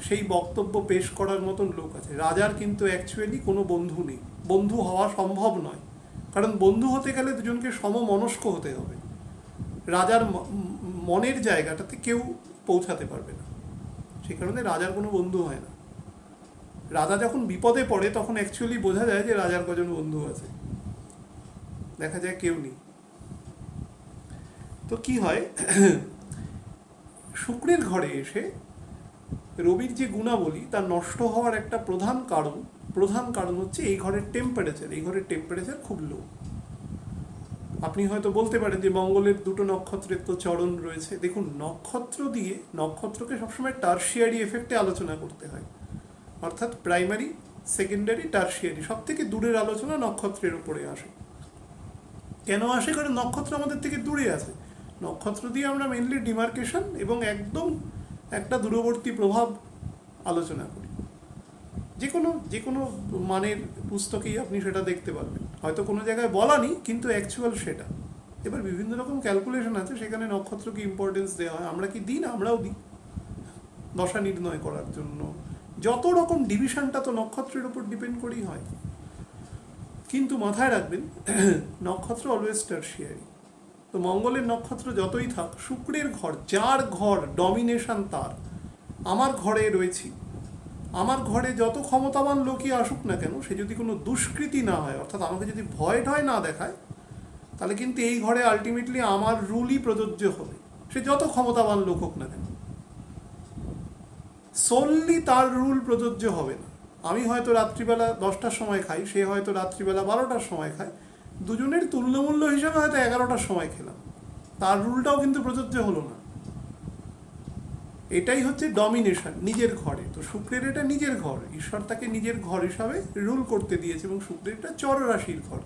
সেই বক্তব্য পেশ করার মতন লোক আছে। রাজার কিন্তু অ্যাকচুয়ালি কোনো বন্ধু নেই, বন্ধু হওয়া সম্ভব নয়, কারণ বন্ধু হতে গেলে দুজনকে সমমনস্ক হতে হবে। রাজার মনের জায়গাটাতে কেউ পৌঁছাতে পারবে না, সেই কারণে রাজার কোনো বন্ধু হয় না। রাজা যখন বিপদে পড়ে তখন অ্যাকচুয়ালি বোঝা যায় যে রাজার কজন বন্ধু আছে, দেখা যায় কেউ নেই। তো কি হয়, শুক্রের ঘরে এসে রবির যে গুণাবলী তার নষ্ট হওয়ার একটা প্রধান কারণ হচ্ছে এই ঘরের টেম্পারেচার। এই ঘরের টেম্পারেচার খুব লো। আপনি হয়তো বলতে পারেন যে মঙ্গলের দুটো নক্ষত্রের তো চরণ রয়েছে। দেখুন, নক্ষত্র দিয়ে নক্ষত্রকে সবসময় টার্সিয়ারি এফেক্টে আলোচনা করতে হয়, অর্থাৎ প্রাইমারি, সেকেন্ডারি, টার্সিয়ারি, সব থেকে দূরের আলোচনা নক্ষত্রের উপরে আসে। কেন আসে? কারণ নক্ষত্র আমাদের থেকে দূরে আছে। নক্ষত্র দিয়ে আমরা মেনলি ডিমার্কেশন এবং একদম একটা দূরবর্তী প্রভাব আলোচনা করি। যে কোনো মানের পুস্তকেই আপনি সেটা দেখতে পারবেন, হয়তো কোনো জায়গায় বলা নেই কিন্তু অ্যাকচুয়াল সেটা। এবার বিভিন্ন রকম ক্যালকুলেশন আছে, সেখানে নক্ষত্রকে ইম্পর্টেন্স দেওয়া হয়। আমরা কি দিই না? আমরাও দিই দশা নির্ণয় করার জন্য। যত রকম ডিভিশনটা তো নক্ষত্রের উপর ডিপেন্ড করেই হয়। কিন্তু মাথায় রাখবেন, নক্ষত্র অলওয়েজ টার্সিয়ারি। তো মঙ্গলের নক্ষত্র যতই থাক, শুক্রের ঘর, যার ঘর ডমিনেশন তার, আমার ঘরে রয়েছি, আমার ঘরে যত ক্ষমতাবান লোকই আসুক না কেন, সে যদি কোনো দুষ্কৃতি না হয়, অর্থাৎ আমাকে যদি ভয় ঠয় না দেখায়, তাহলে কিন্তু এই ঘরে আলটিমেটলি আমার রুলই প্রযোজ্য হবে, সে যত ক্ষমতাবান লোক হোক না কেন। সোললি তার রুল প্রযোজ্য হবে না। আমি হয়তো রাত্রিবেলা 10টার সময় খাই, সে হয়তো রাত্রিবেলা 12টার সময় খায়, দুজনের তুল্যমূল্য হিসাবে হয়তো 11টার সময় খেলাম, তার রুলটাও কিন্তু প্রযোজ্য হলো না। এটাই হচ্ছে ডমিনেশন নিজের ঘরে। তো শুক্রের এটা নিজের ঘর, ঈশ্বর তাকে নিজের ঘর হিসাবে রুল করতে দিয়েছে, এবং শুক্রের এটা চর রাশির ঘর।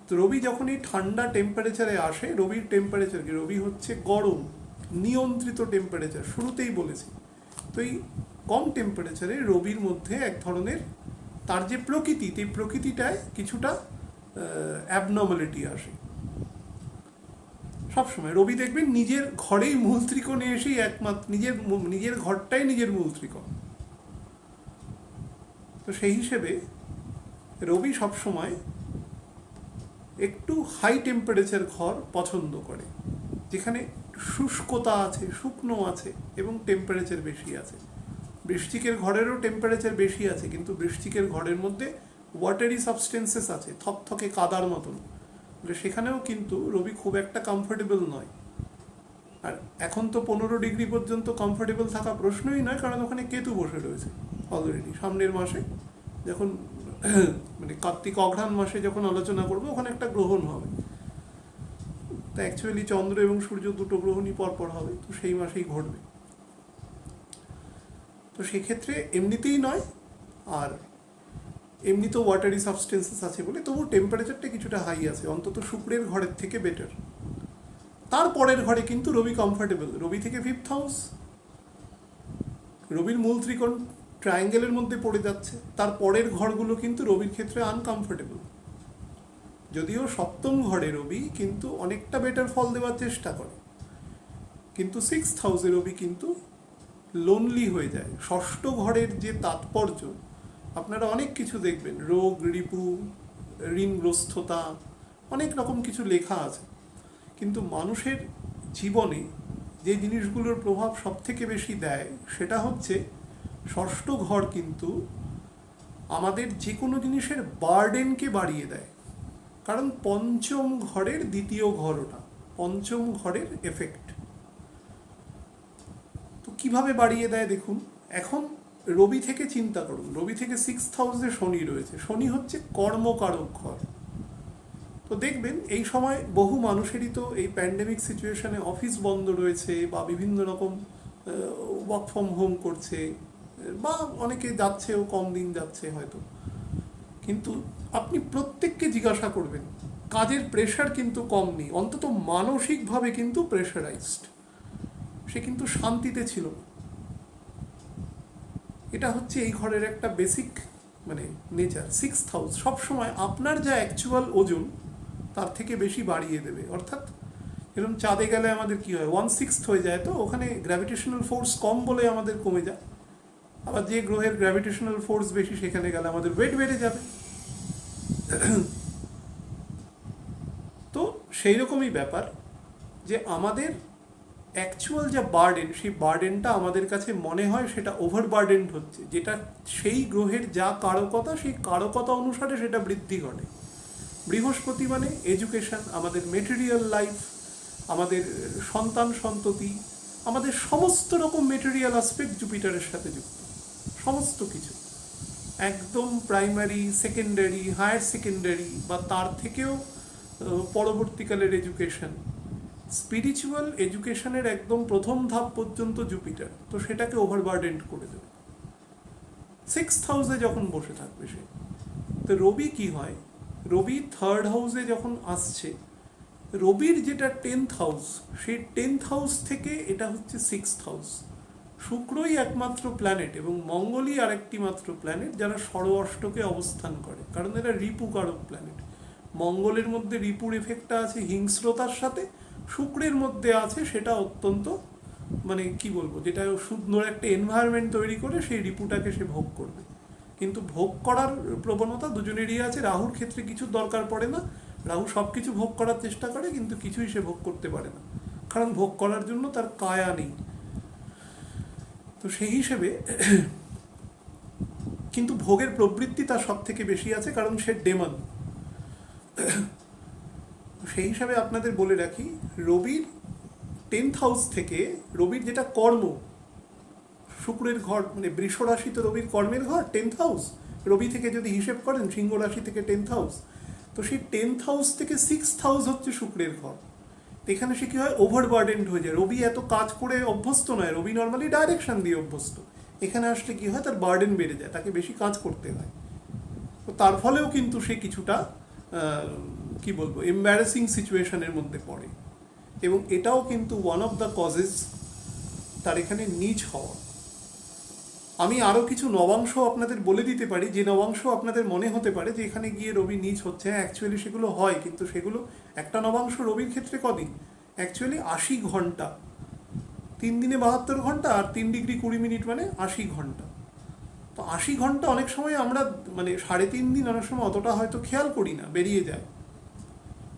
তো রবি যখন এই ঠান্ডা টেম্পারেচারে আসে, রবির টেম্পারেচার কি? রবি হচ্ছে গরম নিয়ন্ত্রিত টেম্পারেচার, শুরুতেই বলেছি। তো এই কম টেম্পারেচারে রবির মধ্যে এক ধরনের তার যে প্রকৃতি, এই প্রকৃতিটায় কিছুটা অ্যাবনর্মালিটি আসে সবসময়। রবি দেখবেন নিজের ঘরেই মূল ত্রিকোণে এসেই একমাত্র নিজের ঘরটাই নিজের মূল ত্রিকোণ। তো সেই হিসেবে রবি সবসময় একটু হাই টেম্পারেচার ঘর পছন্দ করে, যেখানে শুষ্কতা আছে, শুকনো আছে এবং টেম্পারেচার বেশি আছে। বৃশ্চিকের ঘরেরও টেম্পারেচার বেশি আছে, কিন্তু বৃশ্চিকের ঘরের মধ্যে ওয়াটারি সাবস্টেন্সেস আছে, থকথকে কাদার মতন, সেখানেও কিন্তু রবি খুব একটা কমফোর্টেবল নয়। আর এখন তো 15 ডিগ্রি পর্যন্ত কমফোর্টেবল থাকা প্রশ্নই নয়, কারণ ওখানে কেতু বসে রয়েছে অলরেডি। সামনের মাসে যখন মানে কার্তিক অঘ্রাণ মাসে যখন আলোচনা করবো, ওখানে একটা গ্রহণ হবে। তা অ্যাকচুয়ালি চন্দ্র এবং সূর্য দুটো গ্রহণই পরপর হবে, তো সেই মাসেই ঘটবে। তো সেক্ষেত্রে এমনিতেই নয়, আর এমনিতেও ওয়াটারি সাবস্টেন্সেস আছে বলে তবু টেম্পারেচারটা কিছুটা হাই আছে, অন্তত শুক্রের ঘরের থেকে বেটার। তারপরের ঘরে কিন্তু রবি কমফোর্টেবল। রবি থেকে 5th হাউস, রবির মূল ত্রিকোণ ট্রায়াঙ্গেলের মধ্যে পড়ে যাচ্ছে, তার পরের ঘরগুলো কিন্তু রবির ক্ষেত্রে আনকমফোর্টেবল। যদিও 7ম ঘরে রবি কিন্তু অনেকটা বেটার ফল দেওয়ার চেষ্টা করে, কিন্তু 6th হাউসে রবি কিন্তু লোনলি হয়ে যায়। 6ষ্ঠ ঘরের যে তাৎপর্য, আপনারা অনেক কিছু দেখবেন, রোগ, রিপু, ঋণগ্রস্ততা, অনেক রকম কিছু লেখা আছে। কিন্তু মানুষের জীবনে যে জিনিসগুলোর প্রভাব সব থেকে বেশি দেয়, সেটা হচ্ছে 6ষ্ঠ ঘর কিন্তু আমাদের যে কোনো জিনিসের বার্ডেনকে বাড়িয়ে দেয়। কারণ 5ম ঘরের 2য় ঘর ওটা, 5ম ঘরের এফেক্ট। তো কিভাবে বাড়িয়ে দেয় দেখুন। এখন রবি থেকে চিন্তা করুন, রবি থেকে 6th হাউসে শনি রয়েছে, শনি হচ্ছে কর্মকারক ঘর। তো দেখবেন এই সময় বহু মানুষেরই তো এই প্যান্ডেমিক সিচুয়েশনে অফিস বন্ধ রয়েছে, বা বিভিন্ন রকম ওয়ার্ক ফ্রম হোম করছে, বা অনেকে যাচ্ছেও, কম দিন যাচ্ছে হয়তো। কিন্তু আপনি প্রত্যেককে জিজ্ঞাসা করবেন, কাজের প্রেশার কিন্তু কম নেই, অন্তত মানসিকভাবে কিন্তু প্রেশারাইজড, সে কিন্তু শান্তিতে ছিল না। এটা হচ্ছে এই ঘরের একটা বেসিক মানে নেচার। 6th হাউস সবসময় আপনার যা অ্যাকচুয়াল ওজন তার থেকে বেশি বাড়িয়ে দেবে। অর্থাৎ এরকম চাঁদে গেলে আমাদের কি হয়, 1/6 হয়ে যায়, তো ওখানে গ্র্যাভিটেশনাল ফোর্স কম বলে আমাদের কমে যায়। আবার যে গ্রহের গ্র্যাভিটেশনাল ফোর্স বেশি, সেখানে গেলে আমাদের ওয়েট বেড়ে যাবে। তো সেই রকমই ব্যাপার, যে আমাদের অ্যাকচুয়াল যা বার্ডেন, সেই বার্ডেনটা আমাদের কাছে মনে হয় সেটা ওভার বার্ডেন্ড হচ্ছে, যেটা সেই গ্রহের যা কারকতা, সেই কারকতা অনুসারে সেটা বৃদ্ধি ঘটে। বৃহস্পতি মানে এডুকেশন, আমাদের মেটেরিয়াল লাইফ, আমাদের সন্তান সন্ততি, আমাদের সমস্ত রকম মেটেরিয়াল অ্যাসপেক্ট জুপিটারের সাথে যুক্ত। সমস্ত কিছু একদম প্রাইমারি, সেকেন্ডারি, হায়ার সেকেন্ডারি, বা তার থেকেও পরবর্তীকালের এডুকেশন, স্পিরিচুয়াল এডুকেশনের একদম প্রথম ধাপ পর্যন্ত জুপিটার, তো সেটাকে ওভারবার্ডেন্ড করে দেবে। 6th হাউসে যখন বসে থাকবে সে, তো রবি কি হয়, রবি 3rd হাউসে যখন আসছে, রবির যেটা 10th হাউস, সেই 10th হাউস থেকে এটা হচ্ছে 6th হাউস। শুক্রই একমাত্র প্ল্যানেট এবং মঙ্গলই আরেকটি মাত্র প্ল্যানেট যারা ষড় অষ্টকে অবস্থান করে, কারণ এরা রিপুকারক প্ল্যানেট। মঙ্গলের মধ্যে রিপুর এফেক্টটা আছে হিংস্রতার সাথে, শুক্রের মধ্যে আছে সেটা অত্যন্ত মানে কি বলবো, যেটা সুন্দর একটা এনভায়রনমেন্ট তৈরি করে সেই রিপুটাকে সে ভোগ করবে। কিন্তু ভোগ করার প্রবণতা দুজনেরই আছে। রাহুর ক্ষেত্রে কিছু দরকার পড়ে না, রাহু সব কিছু ভোগ করার চেষ্টা করে কিন্তু কিছুই সে ভোগ করতে পারে না, কারণ ভোগ করার জন্য তার কায়া নেই। তো সেই হিসেবে কিন্তু ভোগের প্রবৃত্তি তার সব থেকে বেশি আছে, কারণ সে ডেমন। সেই হিসাবে আপনাদের বলে রাখি, রবির 10th হাউস থেকে, রবির যেটা কর্ম, শুক্রের ঘর মানে বৃষ রাশি তো রবির কর্মের ঘর, 10th হাউস। রবি থেকে যদি হিসেব করেন সিংহ রাশি থেকে 10th হাউস, তো সেই 10th হাউস থেকে 6th হাউস হচ্ছে শুক্রের ঘর। এখানে সে কি হয়, ওভারবার্ডেন্ড হয়ে যায়। রবি এত কাজ করে অভ্যস্ত নয়, রবি নর্মালি ডাইরেকশন দিয়ে অভ্যস্ত। এখানে আসলে কি হয়, তার বার্ডেন বেড়ে যায়, তাকে বেশি কাজ করতে হয়। তো তার ফলেও কিন্তু সে কিছুটা কি বলবো এম্বারেসিং সিচুয়েশনের মধ্যে পড়ে, এবং এটাও কিন্তু ওয়ান অফ দ্য কজেস তার এখানে নিচ হওয়া। আমি আরও কিছু নবাংশ আপনাদের বলে দিতে পারি, যে নবাংশ আপনাদের মনে হতে পারে যে এখানে গিয়ে রবি নিচ হচ্ছে। হ্যাঁ, অ্যাকচুয়ালি সেগুলো হয়, কিন্তু সেগুলো একটা নবাংশ রবির ক্ষেত্রে কদিন, অ্যাকচুয়ালি 80 ঘন্টা। 3 দিনে 72 ঘন্টা আর 3 ডিগ্রি 20 মিনিট মানে 80 ঘন্টা। তো 80 ঘন্টা অনেক সময় আমরা মানে 3.5 দিন অনেক সময় অতটা হয়তো খেয়াল করি না, বেরিয়ে যায়,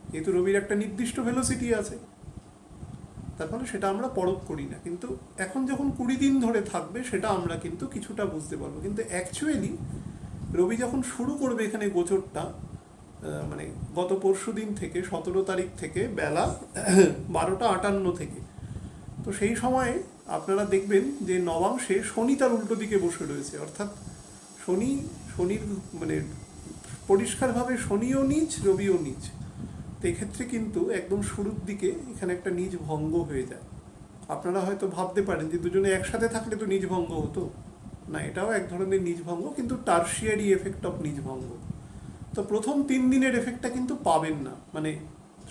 যেহেতু রবির একটা নির্দিষ্ট ভেলোসিটি আছে, তার ফলে সেটা আমরা পরখ করি না। কিন্তু এখন যখন 20 দিন ধরে থাকবে সেটা আমরা কিন্তু কিছুটা বুঝতে পারবো। কিন্তু অ্যাকচুয়ালি রবি যখন শুরু করবে এখানে গোচরটা, মানে গত পরশু দিন থেকে 17 তারিখ থেকে বেলা 12টা 58 থেকে, তো সেই সময়ে আপনারা দেখবেন যে নবাংশে শনি তার উল্টো দিকে বসে রয়েছে। অর্থাৎ শনির মানে পরিষ্কারভাবে শনিও নিচ, রবিও নিচ। তো এক্ষেত্রে কিন্তু একদম শুরুর দিকে এখানে একটা নিজ ভঙ্গ হয়ে যায়। আপনারা হয়তো ভাবতে পারেন যে দুজনে একসাথে থাকলে তো নিজ ভঙ্গ হতো না, এটাও এক ধরনের নিজ ভঙ্গ, কিন্তু টার্সিয়ারি এফেক্ট অফ নিজ ভঙ্গ। তো প্রথম 3 দিনের এফেক্টটা কিন্তু পাবেন না, মানে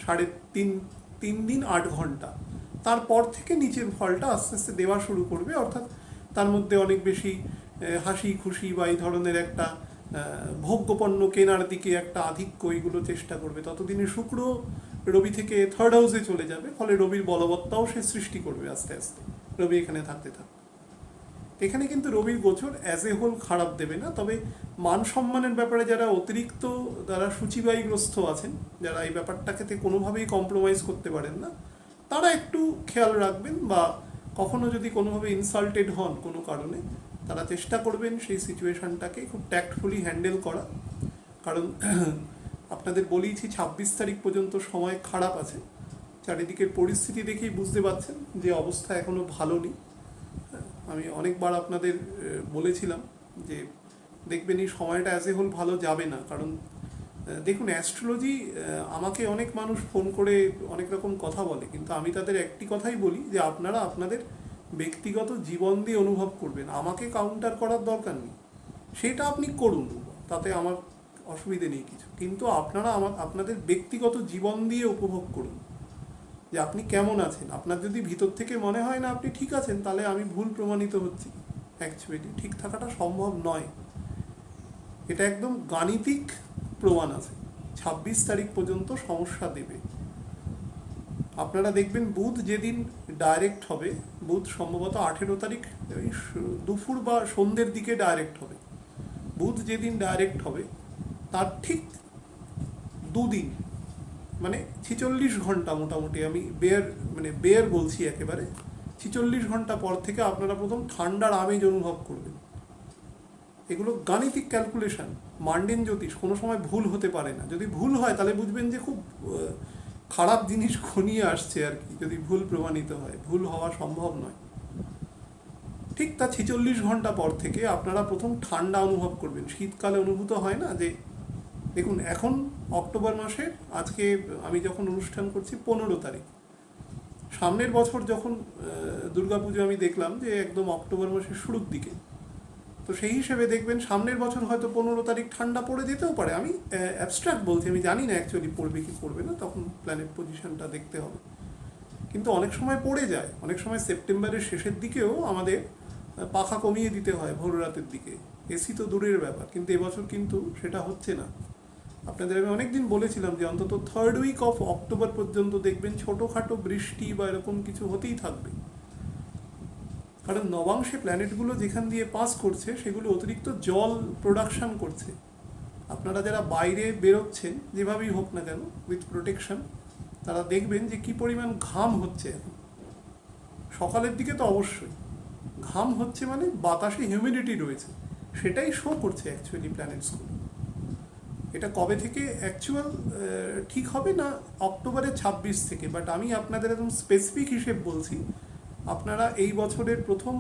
3.5 দিন 8 ঘন্টা, তারপর থেকে নিচের ফলটা আস্তে আস্তে দেওয়া শুরু করবে। অর্থাৎ তার মধ্যে অনেক বেশি হাসি খুশি বা এই ধরনের একটা ভোগ্যপণ্য কেনার দিকে একটা আধিক্য, এইগুলো চেষ্টা করবে। ততদিনে শুক্র রবি থেকে 3rd হাউসে চলে যাবে, ফলে রবির বলবত্তাও সে সৃষ্টি করবে আস্তে আস্তে, রবি এখানে থাকতে থাকতে। এখানে কিন্তু রবির গোচর অ্যাজ এ হোল খারাপ দেবে না, তবে মান সম্মানের ব্যাপারে যারা অতিরিক্ত, যারা সূচিবায়ীগ্রস্ত আছেন, যারা এই ব্যাপারটাকে কোনোভাবেই কম্প্রোমাইজ করতে পারেন না, তারা একটু খেয়াল রাখবেন, বা কখনো যদি কোনোভাবে ইনসাল্টেড হন কোনো কারণে, তারা চেষ্টা করবেন সেই সিচুয়েশানটাকে খুব ট্যাক্টফুলি হ্যান্ডেল করা। কারণ আপনাদের বলেইছি 26 তারিখ পর্যন্ত সময় খারাপ আছে। চারিদিকের পরিস্থিতি দেখেই বুঝতে পারছেন যে অবস্থা এখনও ভালো নেই। আমি অনেকবার আপনাদের বলেছিলাম যে দেখবেন এই সময়টা অ্যাজ এ হোল ভালো যাবে না। কারণ দেখুন, অ্যাস্ট্রোলজি, আমাকে অনেক মানুষ ফোন করে অনেক রকম কথা বলে, কিন্তু আমি তাদের একটি কথাই বলি যে আপনারা আপনাদের ব্যক্তিগত জীবন দিয়ে অনুভব করবেন, আমাকে কাউন্টার করার দরকার নেই, সেটা আপনি করুন, তাতে আমার অসুবিধে নেই কিছু, কিন্তু আপনারা আপনাদের ব্যক্তিগত জীবন দিয়ে উপভোগ করুন যে আপনি কেমন আছেন। আপনার যদি ভিতর থেকে মনে হয় না আপনি ঠিক আছেন, তাহলে আমি ভুল প্রমাণিত হচ্ছি। অ্যাকচুয়ালি ঠিক থাকাটা সম্ভব নয়, এটা একদম গাণিতিক প্রমাণ আছে। 26 তারিখ পর্যন্ত সমস্যা দেবে। আপনারা দেখবেন বুধ যেদিন ডাইরেক্ট হবে, বুধ সম্ভবত 18 তারিখ দুপুর বা সন্ধ্যের দিকে ডাইরেক্ট হবে। বুধ যেদিন ডাইরেক্ট হবে তার ঠিক 2 দিন মানে 46 ঘন্টা মোটামুটি, আমি বেয়ার বলছি একেবারে, 46 ঘন্টা পর থেকে আপনারা প্রথম ঠান্ডার আমেজ অনুভব করবেন। এগুলো গাণিতিক ক্যালকুলেশন, মান্ডেন জ্যোতিষ, কোনো সময় ভুল হতে পারে না। যদি ভুল হয় তাহলে বুঝবেন যে খুব খারাপ জিনিস ঘনিয়ে আসছে আর কি। যদি ভুল প্রমাণিত হয়, ভুল হওয়া সম্ভব নয়। ঠিক তা 46 ঘন্টা পর থেকে আপনারা প্রথম ঠান্ডা অনুভব করবেন। শীতকালে অনুভূত হয় না যে দেখুন এখন অক্টোবর মাসের আজকে আমি যখন অনুষ্ঠান করছি 15 তারিখ, সামনের বছর যখন দুর্গাপুজো আমি দেখলাম যে একদম অক্টোবর মাসের শুরুর দিকে, তো সেই হিসেবে দেখবেন সামনের বছর হয়তো 15 তারিখ ঠান্ডা পড়ে যেতেও পারে। আমি অ্যাবস্ট্রাক্ট বলছি, আমি জানি না অ্যাকচুয়ালি পড়বে কি পড়বে না, তখন প্ল্যানেট পজিশনটা দেখতে হবে। কিন্তু অনেক সময় পড়ে যায়, অনেক সময় সেপ্টেম্বরের শেষের দিকেও আমাদের পাখা কমিয়ে দিতে হয় ভোর রাতের দিকে। এসি তো দূরের ব্যাপার, কিন্তু এবছর কিন্তু সেটা হচ্ছে না। আপনাদের আমি অনেকদিন বলেছিলাম যে অন্তত 3rd উইক অফ অক্টোবর পর্যন্ত দেখবেন ছোটোখাটো বৃষ্টি বা এরকম কিছু হতেই থাকবে। কারণ নবাংশে প্ল্যানেটগুলো যেখান দিয়ে পাস করছে সেগুলো অতিরিক্ত জল প্রোডাকশন করছে। আপনারা যারা বাইরে বেরোচ্ছেন যেভাবেই হোক না কেন উইথ প্রোটেকশন, তারা দেখবেন যে কি পরিমাণ ঘাম হচ্ছে এখন। সকালের দিকে তো অবশ্যই ঘাম হচ্ছে, মানে বাতাসে হিউমিডিটি রয়েছে, সেটাই শো করছে অ্যাকচুয়ালি প্ল্যানেটসগুলো। এটা কবে থেকে অ্যাকচুয়াল ঠিক হবে না, অক্টোবরের 26 থেকে, বাট আমি আপনাদের একদম স্পেসিফিক হিসেব বলছি। আপনারা এই বছরের প্রথম,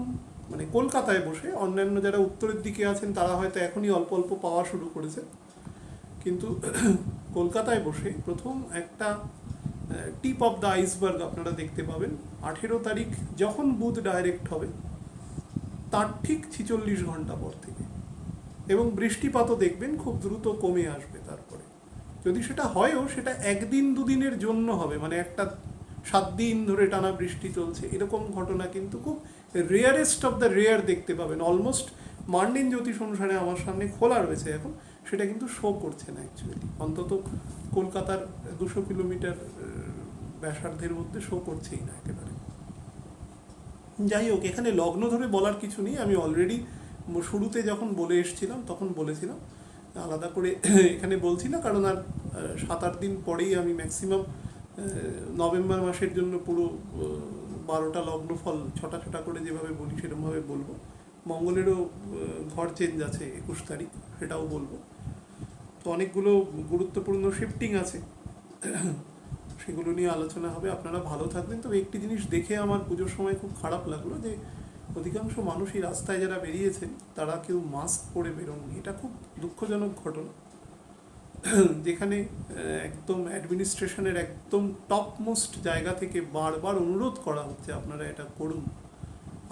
মানে কলকাতায় বসে, অন্যান্য যারা উত্তরের দিকে আছেন তারা হয়তো এখনই অল্প অল্প পাওয়া শুরু করেছে, কিন্তু কলকাতায় বসে প্রথম একটা টিপ অফ দ্য আইসবার্গ আপনারা দেখতে পাবেন 18 তারিখ, যখন বুধ ডাইরেক্ট হবে তার ঠিক 46 ঘন্টা পর থেকে। এবং বৃষ্টিপাতও দেখবেন খুব দ্রুত কমে আসবে তারপরে। যদি সেটা হয়ও সেটা একদিন দুদিনের জন্য হবে, মানে একটা 7 দিন ধরে টানা বৃষ্টি চলছে এরকম ঘটনা কিন্তু খুব রেয়ারেস্ট অফ দ্য রেয়ার দেখতে পাবেন। অলমোস্ট মার্নিন জ্যোতিষ অনুসারে আমার সামনে খোলা রয়েছে এখন, সেটা কিন্তু শো করছে না অ্যাকচুয়ালি, অন্তত কলকাতার 200 কিলোমিটার ব্যাসার্ধের মধ্যে শো করছেই না একেবারে। যাই হোক, এখানে লগ্ন ধরে বলার কিছু নেই, আমি অলরেডি শুরুতে যখন বলে এসেছিলাম তখন বলেছিলাম, আলাদা করে এখানে বলছি না, কারণ আর 7-8 দিন পরেই আমি ম্যাক্সিমাম নভেম্বর মাসের জন্য পুরো 12টা লগ্নফল ছটা ছটা করে যেভাবে বলি সেরকমভাবে বলবো। মঙ্গলেরও ঘর চেঞ্জ আছে 21 তারিখ, সেটাও বলবো। তো অনেকগুলো গুরুত্বপূর্ণ শিফটিং আছে, সেগুলো নিয়ে আলোচনা হবে। আপনারা ভালো থাকবেন। তবে একটি জিনিস দেখে আমার পুজোর সময় খুব খারাপ লাগলো যে অধিকাংশ মানুষই রাস্তায় যারা বেরিয়েছেন তারা কেউ মাস্ক পরে বেরোননি। এটা খুব দুঃখজনক ঘটনা, যেখানে একদম অ্যাডমিনিস্ট্রেশনের একদম টপ মোস্ট জায়গা থেকে বারবার অনুরোধ করা হচ্ছে আপনারা এটা করুন।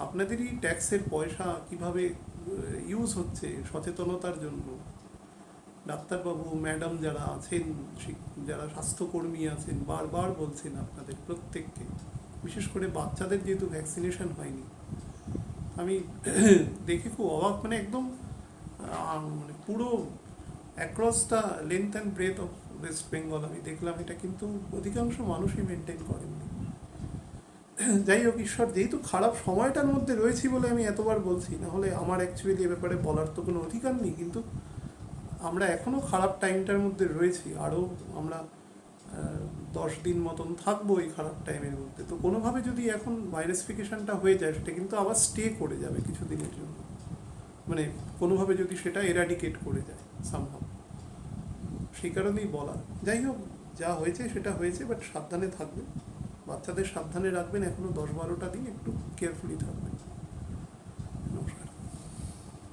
আপনাদেরই ট্যাক্সের পয়সা কিভাবে ইউজ হচ্ছে সচেতনতার জন্য। ডাক্তারবাবু, ম্যাডাম যারা আছেন, যারা স্বাস্থ্যকর্মী আছেন, বারবার বলছেন আপনাদের প্রত্যেককে, বিশেষ করে বাচ্চাদের যেহেতু ভ্যাকসিনেশন হয়নি। আমি দেখে খুব অবাক, মানে একদম মানে পুরো across the length and breadth of West Bengal আমি দেখলাম এটা, কিন্তু অধিকাংশ মানুষই মেনটেন করেননি। যাই হোক, ঈশ্বর যেহেতু খারাপ সময়টার মধ্যে রয়েছি বলে আমি এতবার বলছি, না হলে আমার অ্যাকচুয়ালি এ ব্যাপারে বলার তো কোনো অধিকার নেই, কিন্তু আমরা এখনও খারাপ টাইমটার মধ্যে রয়েছি। আরও আমরা 10 দিন মতন থাকবো এই খারাপ টাইমের মধ্যে। তো কোনোভাবে যদি এখন ভাইরাসিফিকেশনটা হয়ে যায়, সেটা কিন্তু আবার স্টে করে যাবে কিছু দিনের জন্য, মানে কোনোভাবে যদি সেটা এরাডিকেট করে যায় সামহাও। সেই কারণেই বলা। যাই হোক, যা হয়েছে সেটা হয়েছে, বাট সাবধানে থাকবেন, বাচ্চাদের সাবধানে রাখবেন। এখনও 10-12টা দিন একটু কেয়ারফুলি থাকবেন।